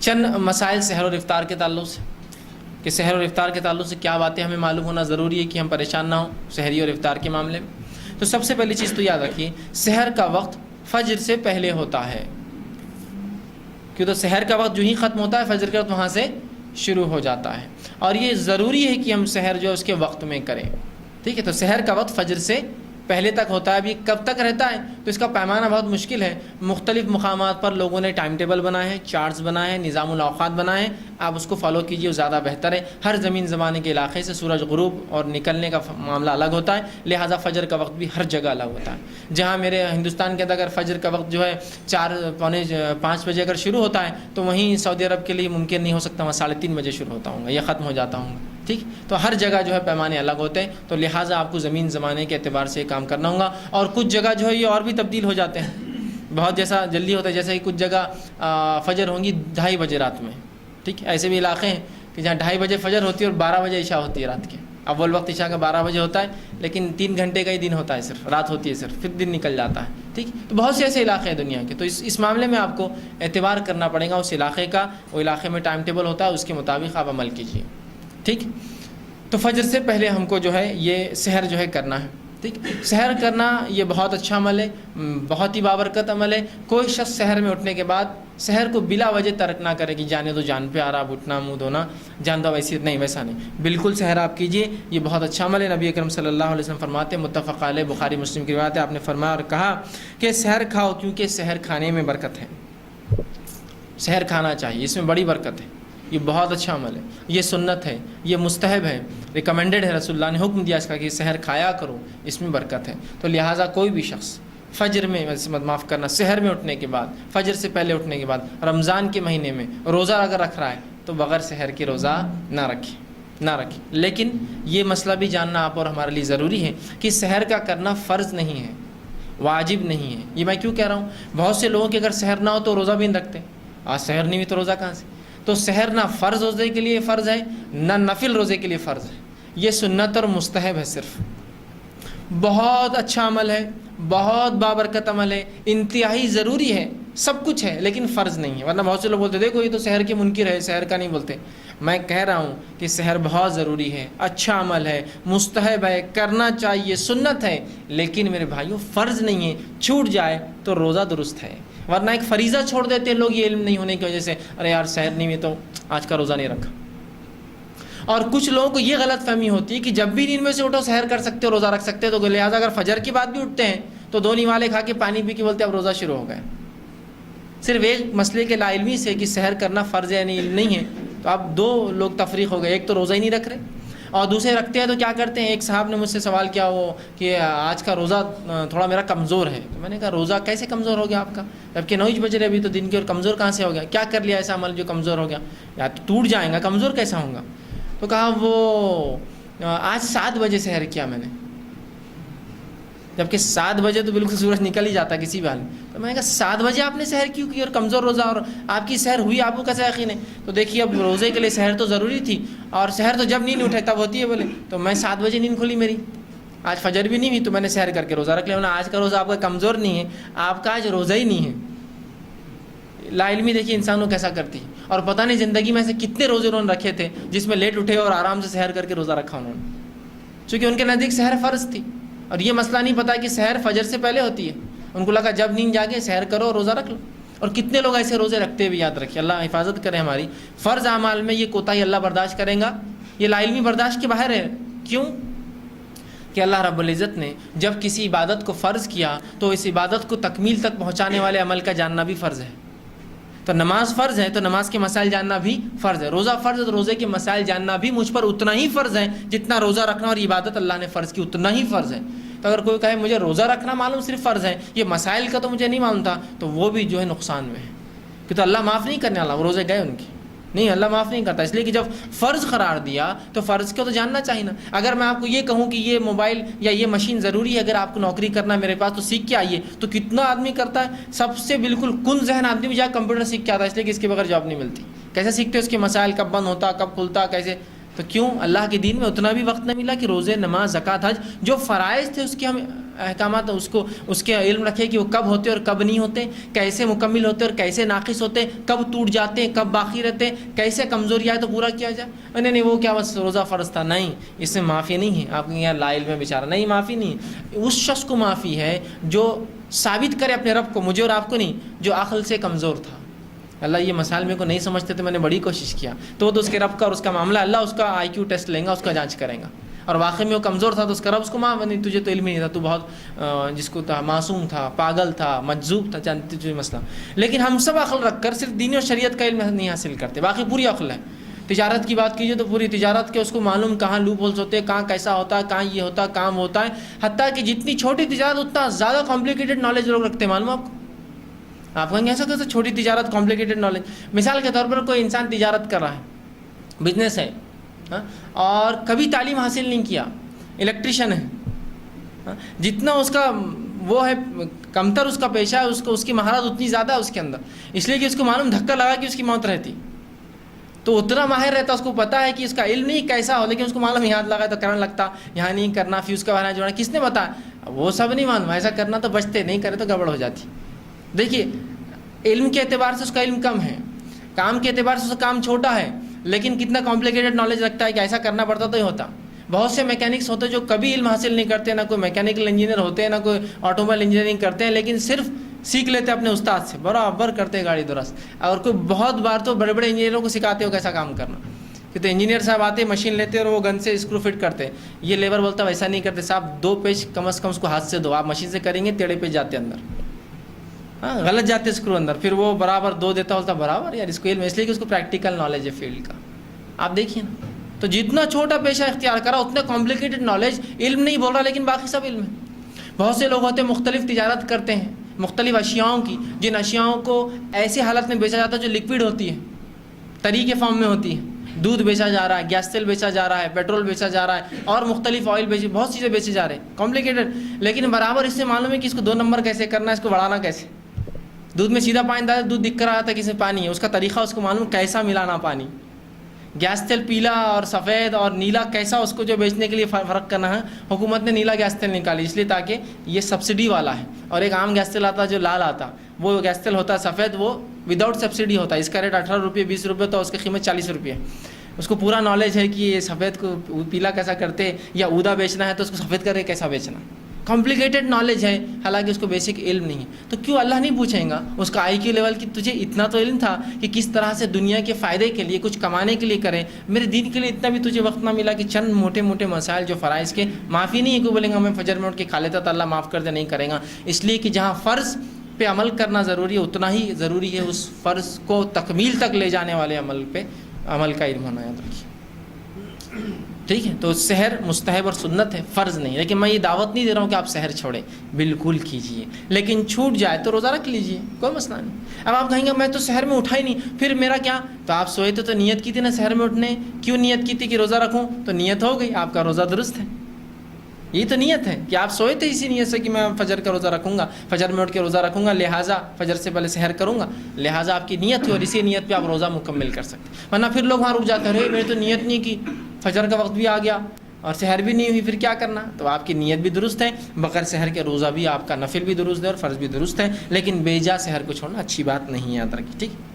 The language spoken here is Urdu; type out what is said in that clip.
چند مسائل سحر اور افطار کے تعلق سے، کہ سحر اور افطار کے تعلق سے کیا باتیں ہمیں معلوم ہونا ضروری ہے کہ ہم پریشان نہ ہوں سحری اور افطار کے معاملے میں۔ تو سب سے پہلی چیز تو یاد رکھیے، سحر کا وقت فجر سے پہلے ہوتا ہے، کیوں تو سحر کا وقت جو ہی ختم ہوتا ہے فجر کا وقت وہاں سے شروع ہو جاتا ہے، اور یہ ضروری ہے کہ ہم سحر جو ہے اس کے وقت میں کریں، ٹھیک ہے۔ تو سحر کا وقت فجر سے پہلے تک ہوتا ہے۔ اب یہ کب تک رہتا ہے تو اس کا پیمانہ بہت مشکل ہے، مختلف مقامات پر لوگوں نے ٹائم ٹیبل بنائے ہیں، چارٹس بنائے ہیں، نظام الاوقات بنائے ہیں، آپ اس کو فالو کیجئے، وہ زیادہ بہتر ہے۔ ہر زمین زمانے کے علاقے سے سورج غروب اور نکلنے کا معاملہ الگ ہوتا ہے، لہٰذا فجر کا وقت بھی ہر جگہ الگ ہوتا ہے۔ جہاں میرے ہندوستان کے اندر اگر فجر کا وقت جو ہے 4 پونے 5 بجے اگر شروع ہوتا ہے تو وہیں سعودی عرب کے لیے ممکن نہیں ہو سکتا، وہاں 3:30 بجے شروع ہوتا ہوں گا یا ختم ہو جاتا ہوں گا، ٹھیک۔ تو ہر جگہ جو ہے پیمانے الگ ہوتے ہیں، تو لہٰذا آپ کو زمین زمانے کے اعتبار سے کام کرنا ہوگا۔ اور کچھ جگہ جو ہے یہ اور بھی تبدیل ہو جاتے ہیں، بہت جیسا جلدی ہوتا ہے، جیسے کہ کچھ جگہ فجر ہوں گی 2:30 بجے رات میں، ٹھیک۔ ایسے بھی علاقے ہیں کہ جہاں 2:30 بجے فجر ہوتی ہے اور 12 بجے عشاء ہوتی ہے رات کے۔ اول وقت عشاء کا 12 بجے ہوتا ہے، لیکن 3 گھنٹے کا ہی دن ہوتا ہے، صرف رات ہوتی ہے صرف، پھر دن نکل جاتا ہے، ٹھیک۔ تو بہت سے ایسے علاقے ہیں دنیا کے، تو اس معاملے میں آپ کو اعتبار کرنا پڑے گا اس علاقے کا، وہ علاقے میں ٹائم ٹیبل ہوتا ہے، اس کے مطابق آپ عمل کیجیے، ٹھیک۔ تو فجر سے پہلے ہم کو جو ہے یہ سحر جو ہے کرنا ہے، ٹھیک۔ سحر کرنا یہ بہت اچھا عمل ہے، بہت ہی بابرکت عمل ہے۔ کوئی شخص سحر میں اٹھنے کے بعد سحر کو بلا وجہ ترک نہ کرے کہ جانے دو، جان پہ آ رہا، اب اٹھنا منہ دھونا جان دو، ویسی نہیں، ویسا نہیں، بالکل سحر آپ کیجئے، یہ بہت اچھا عمل ہے۔ نبی اکرم صلی اللہ علیہ وسلم فرماتے ہیں، متفق علیہ، بخاری مسلم کی روایت ہے، آپ نے فرمایا اور کہا کہ سحر کھاؤ، کیونکہ سحر کھانے میں برکت ہے، سحر کھانا چاہیے، اس میں بڑی برکت ہے، یہ بہت اچھا عمل ہے، یہ سنت ہے، یہ مستحب ہے، ریکمینڈڈ ہے، رسول اللہ نے حکم دیا اس کا کہ سحر کھایا کرو، اس میں برکت ہے۔ تو لہٰذا کوئی بھی شخص فجر میں، معاف کرنا، سحر میں اٹھنے کے بعد، فجر سے پہلے اٹھنے کے بعد، رمضان کے مہینے میں روزہ اگر رکھ رہا ہے تو بغیر سحر کے روزہ نہ رکھے۔ لیکن یہ مسئلہ بھی جاننا آپ اور ہمارے لیے ضروری ہے کہ سحر کا کرنا فرض نہیں ہے، واجب نہیں ہے۔ یہ میں کیوں کہہ رہا ہوں، بہت سے لوگوں کے اگر سحر نہ ہو تو روزہ بھی نہیں رکھتے، آج سحر نہیں ہوئی تو روزہ کہاں سے؟ تو سحر نہ فرض روزے کے لیے فرض ہے، نہ نفل روزے کے لیے فرض ہے، یہ سنت اور مستحب ہے، صرف بہت اچھا عمل ہے، بہت بابرکت عمل ہے، انتہائی ضروری ہے، سب کچھ ہے، لیکن فرض نہیں ہے۔ ورنہ بہت سے لوگ بولتے دیکھو یہ تو سحر کے منکر ہے، سحر کا نہیں بولتے۔ میں کہہ رہا ہوں کہ سحر بہت ضروری ہے، اچھا عمل ہے، مستحب ہے، کرنا چاہیے، سنت ہے، لیکن میرے بھائیوں فرض نہیں ہے، چھوٹ جائے تو روزہ درست ہے۔ ورنہ ایک فریضہ چھوڑ دیتے ہیں لوگ، یہ علم نہیں ہونے کی وجہ سے، ارے یار سحر نہیں ہوئی تو آج کا روزہ نہیں رکھا۔ اور کچھ لوگوں کو یہ غلط فہمی ہوتی ہے کہ جب بھی نیند میں سے اٹھو سحر کر سکتے ہو، روزہ رکھ سکتے ہو، تو لہٰذا اگر فجر کی بعد بھی اٹھتے ہیں تو 2 نوالے کھا کے پانی پی کے بولتے اب روزہ شروع ہو گیا، صرف ایک مسئلے کے لا علمی سے کہ سحر کرنا فرض ہے نہیں ہے، تو اب 2 لوگ تفریق ہو گئے، ایک تو روزہ ہی نہیں رکھ رہے اور دوسرے رکھتے ہیں تو کیا کرتے ہیں۔ ایک صاحب نے مجھ سے سوال کیا وہ کہ آج کا روزہ تھوڑا میرا کمزور ہے، تو میں نے کہا روزہ کیسے کمزور ہو گیا آپ کا، جبکہ 9 بج رہے ابھی تو دن کے، اور کمزور کہاں سے ہو گیا، کیا کر لیا ایسا عمل جو کمزور ہو گیا، یا تو ٹوٹ جائیں گا، کمزور کیسا ہوں گا؟ تو کہا وہ آج 7 بجے سحر کیا میں نے، جبکہ 7 بجے تو بالکل سورج نکل ہی جاتا کسی بھی حال میں۔ تو میں نے کہا 7 بجے آپ نے سحر کیوں کی اور کمزور روزہ، اور آپ کی سحر ہوئی، آپ کو کیسا یقین ہے؟ تو دیکھیے اب روزے کے لیے سحر تو ضروری تھی، اور سحر تو جب نیند اٹھے تب ہوتی ہے، بولے تو میں 7 بجے نیند کھلی میری، آج فجر بھی نہیں ہوئی تو میں نے سحر کر کے روزہ رکھ لیا۔ آج کا روزہ آپ کا کمزور نہیں ہے، آپ کا آج روزہ ہی نہیں ہے۔ لا علمی دیکھیے انسانوں کیسا کرتی ہے، اور پتہ نہیں زندگی میں سے کتنے روزے انہوں نے رکھے تھے جس میں لیٹ اٹھے اور آرام سے سحر کر کے روزہ رکھا انہوں نے، چونکہ ان کے نزدیک سحر فرض تھی، اور یہ مسئلہ نہیں پتا کہ سحر فجر سے پہلے ہوتی ہے، ان کو لگا جب نیند جاگے سحر کرو اور روزہ رکھ لو۔ اور کتنے لوگ ایسے روزے رکھتے بھی، یاد رکھیے، اللہ حفاظت کرے ہماری۔ فرض اعمال میں یہ کوتاہی اللہ برداشت کرے گا، یہ لا علمی برداشت کے باہر ہے۔ کیوں کہ اللہ رب العزت نے جب کسی عبادت کو فرض کیا تو اس عبادت کو تکمیل تک پہنچانے والے عمل کا جاننا بھی فرض ہے۔ تو نماز فرض ہے تو نماز کے مسائل جاننا بھی فرض ہے، روزہ فرض ہے تو روزے کے مسائل جاننا بھی مجھ پر اتنا ہی فرض ہے جتنا روزہ رکھنا اور عبادت اللہ نے فرض کی اتنا ہی فرض ہے۔ تو اگر کوئی کہے مجھے روزہ رکھنا معلوم صرف فرض ہے، یہ مسائل کا تو مجھے نہیں معلوم تھا، تو وہ بھی جو ہے نقصان میں ہے، کہ تو اللہ معاف نہیں کرنے والا، وہ روزے گئے ان کی، نہیں اللہ معاف نہیں کرتا، اس لیے کہ جب فرض قرار دیا تو فرض کو تو جاننا چاہیے نا۔ اگر میں آپ کو یہ کہوں کہ یہ موبائل یا یہ مشین ضروری ہے، اگر آپ کو نوکری کرنا ہے میرے پاس تو سیکھ کے آئیے، تو کتنا آدمی کرتا ہے، سب سے بالکل کن ذہن آدمی بھی جا کمپیوٹر سیکھ کے آتا ہے، اس لیے کہ اس کے بغیر جاب نہیں ملتی۔ کیسے سیکھتے اس کے مسائل، کب بند ہوتا، کب کھلتا، کیسے، تو کیوں اللہ کے دین میں اتنا بھی وقت نہ ملا کہ روزے، نماز، زکوٰۃ، حج جو فرائض تھے اس کی ہم احکامات اس کے علم رکھے کہ وہ کب ہوتے اور کب نہیں ہوتے، کیسے مکمل ہوتے اور کیسے ناقص ہوتے، کب ٹوٹ جاتے ہیں کب باقی رہتے، کیسے کمزوری آئے تو پورا کیا جائے۔ نہیں وہ کیا بس روزہ فرض تھا، نہیں، اس میں معافی نہیں ہے۔ آپ کے یہاں لا علم ہے بیچارہ، نہیں معافی نہیں، اس شخص کو معافی ہے جو ثابت کرے اپنے رب کو، مجھے اور آپ کو نہیں، جو عقل سے کمزور تھا۔ اللہ یہ مسائل میرے کو نہیں سمجھتے تو میں نے بڑی کوشش کیا، تو اس کے رب کا اور اس کا معاملہ، اللہ اس کا آئی کیو ٹیسٹ لیں گا، اس کا جانچ کریں گا، اور واقعی میں وہ کمزور تھا تو اس کا رب اس کو معاف نہیں، تجھے تو علم ہی نہیں تھا، تو بہت جس کو تھا معصوم تھا، پاگل تھا، مجذوب تھا، جانتے تجھے مسئلہ۔ لیکن ہم سب عقل رکھ کر صرف دین اور شریعت کا علم نہیں حاصل کرتے، باقی پوری عقل ہے۔ تجارت کی بات کیجیے تو پوری تجارت کے اس کو معلوم کہاں لوپ ہولز ہوتے ہیں، کہاں کیسا ہوتا ہے، کہاں یہ ہوتا ہے، کام ہوتا ہے، حتیٰ کہ جتنی چھوٹی تجارت اتنا زیادہ کمپلیکیٹڈ نالج لوگ رکھتے ہیں، معلوم آپ کو؟ آپ کہیں گے ایسا کیسے چھوٹی تجارت کمپلیکیٹڈ نالج؟ مثال کے طور پر کوئی انسان تجارت کر رہا ہے، بزنس ہے، اور کبھی تعلیم حاصل نہیں کیا، الیکٹریشین ہے، جتنا اس کا وہ ہے کمتر اس کا پیشہ ہے، اس کی مہارت اتنی زیادہ ہے اس کے اندر، اس لیے کہ اس کو معلوم دھکا لگا کہ اس کی موت رہتی، تو اتنا ماہر رہتا، اس کو پتا ہے کہ اس کا علم نہیں کیسا ہو، لیکن اس کو معلوم یہاں لگا تو کرنے لگتا، یہاں نہیں کرنا، فیوز کا بہانا جوڑنا، کس نے بتایا؟ وہ سب نہیں معلوم، ایسا کرنا تو بچتے، نہیں کرے تو گڑبڑ ہو جاتی۔ دیکھیے علم کے اعتبار سے اس کا علم کم ہے، کام کے اعتبار سے اس کا کام چھوٹا ہے، لیکن کتنا کمپلیکیٹڈ نالج رکھتا ہے کہ ایسا کرنا پڑتا تو ہی ہوتا۔ بہت سے میکینکس ہوتے ہیں جو کبھی علم حاصل نہیں کرتے، نہ کوئی میکینیکل انجینئر ہوتے ہیں، نہ کوئی آٹو موبائل انجینئرنگ کرتے ہیں، لیکن صرف سیکھ لیتے ہیں اپنے استاد سے، برابر کرتے ہیں گاڑی درست۔ اور کوئی بہت بار تو بڑے بڑے انجینئروں کو سکھاتے ہو کیسا کام کرنا، کہ تو انجینئر صاحب آتے مشین لیتے اور وہ گن سے اسکرو فٹ کرتے، یہ لیبر بولتا ویسا نہیں کرتے صاحب، 2 پیچ کم از کم اس کو ہاتھ سے دو، آپ مشین سے کریں گے ٹیڑھے پیچ جاتے اندر، ہاں غلط جاتے اسکرو اندر، پھر وہ برابر 2 دیتا ہوتا برابر، یار اس کو علم، اس لیے کہ اس کو پریکٹیکل نالج ہے فیلڈ کا۔ آپ دیکھیے نا، تو جتنا چھوٹا پیشہ اختیار کرا اتنا کمپلیکیٹڈ نالج، علم نہیں بول رہا لیکن باقی سب علم ہے۔ بہت سے لوگ ہوتے ہیں مختلف تجارت کرتے ہیں مختلف اشیاؤں کی، جن اشیاؤں کو ایسی حالت میں بیچا جاتا ہے جو لیکوڈ ہوتی ہے، تری کے فارم میں ہوتی ہے، دودھ بیچا جا رہا ہے، گیس تیل بیچا جا رہا ہے، پیٹرول بیچا جا رہا ہے، اور مختلف آئل بہت چیزیں بیچے جا رہے ہیں کمپلیکیٹڈ، لیکن برابر اس سے معلوم ہے کہ اس کو 2 نمبر کیسے کرنا ہے، اس کو بڑھانا کیسے۔ دودھ میں سیدھا پانی ڈالا، دودھ دکھ کر آیا تھا کہ اس میں پانی ہے، اس کا طریقہ اس کو معلوم کیسا ملانا پانی۔ گیس تیل پیلا اور سفید اور نیلا کیسا اس کو جو بیچنے کے لیے فرق کرنا ہے، حکومت نے نیلا گیس تیل نکالی اس لیے تاکہ یہ سبسڈی والا ہے، اور ایک عام گیس تیل آتا جو لال آتا، وہ گیس تیل ہوتا ہے سفید، وہ وداؤٹ سبسڈی ہوتا ہے، اس کا ریٹ 18 روپے 20 روپے، تو اس کی قیمت 40 روپے ہے۔ اس کو پورا نالج ہے کہ یہ سفید کو پیلا کیسا کرتے، یا اودا بیچنا ہے تو اس کو سفید کر کے کیسا بیچنا، کمپلیکیٹڈ نالج ہے، حالانکہ اس کو بیسک علم نہیں ہے۔ تو کیوں اللہ نہیں پوچھیں گا اس کا آئی کیو لیول کہ تجھے اتنا تو علم تھا کہ کس طرح سے دنیا کے فائدے کے لیے کچھ کمانے کے لیے کریں، میرے دین کے لیے اتنا بھی تجھے وقت نہ ملا کہ چند موٹے موٹے مسائل جو فرائض کے معافی نہیں ہے، کوئی بولیں گا میں فجر میں اٹھ کے کھا لیتا تو اللہ معاف کر دے، نہیں کرے گا، اس لیے کہ جہاں فرض پہ عمل کرنا ضروری ہے اتنا ہی ضروری ہے اس فرض کو تکمیل تک لے جانے والے عمل پہ عمل کا علم ہونا، یاد رکھیے، ٹھیک ہے۔ تو سحر مستحب اور سنت ہے، فرض نہیں، لیکن میں یہ دعوت نہیں دے رہا ہوں کہ آپ سحر چھوڑیں، بالکل کیجئے، لیکن چھوٹ جائے تو روزہ رکھ لیجئے، کوئی مسئلہ نہیں۔ اب آپ کہیں گے میں تو سحر میں اٹھا ہی نہیں، پھر میرا کیا؟ تو آپ سوئے تھے تو نیت کی تھی نا سحر میں اٹھنے، کیوں نیت کی تھی کہ روزہ رکھوں؟ تو نیت ہو گئی، آپ کا روزہ درست ہے، یہ تو نیت ہے کہ آپ سوئے تھے اسی نیت سے کہ میں فجر کا روزہ رکھوں گا، فجر میں اٹھ کے روزہ رکھوں گا، لہٰذا فجر سے پہلے سحر کروں گا، لہٰذا آپ کی نیت تھی اور اسی نیت پہ آپ روزہ مکمل کر سکتے۔ ورنہ پھر لوگ وہاں رک جاتے ہیں، میں نے تو نیت نہیں کی، فجر کا وقت بھی آ گیا اور سحر بھی نہیں ہوئی، پھر کیا کرنا؟ تو آپ کی نیت بھی درست ہے، بغیر سحر کے روزہ بھی آپ کا نفل بھی درست ہے اور فرض بھی درست ہے، لیکن بے جا سحر کو چھوڑنا اچھی بات نہیں ہے، یاد رکھیے، ٹھیک ہے۔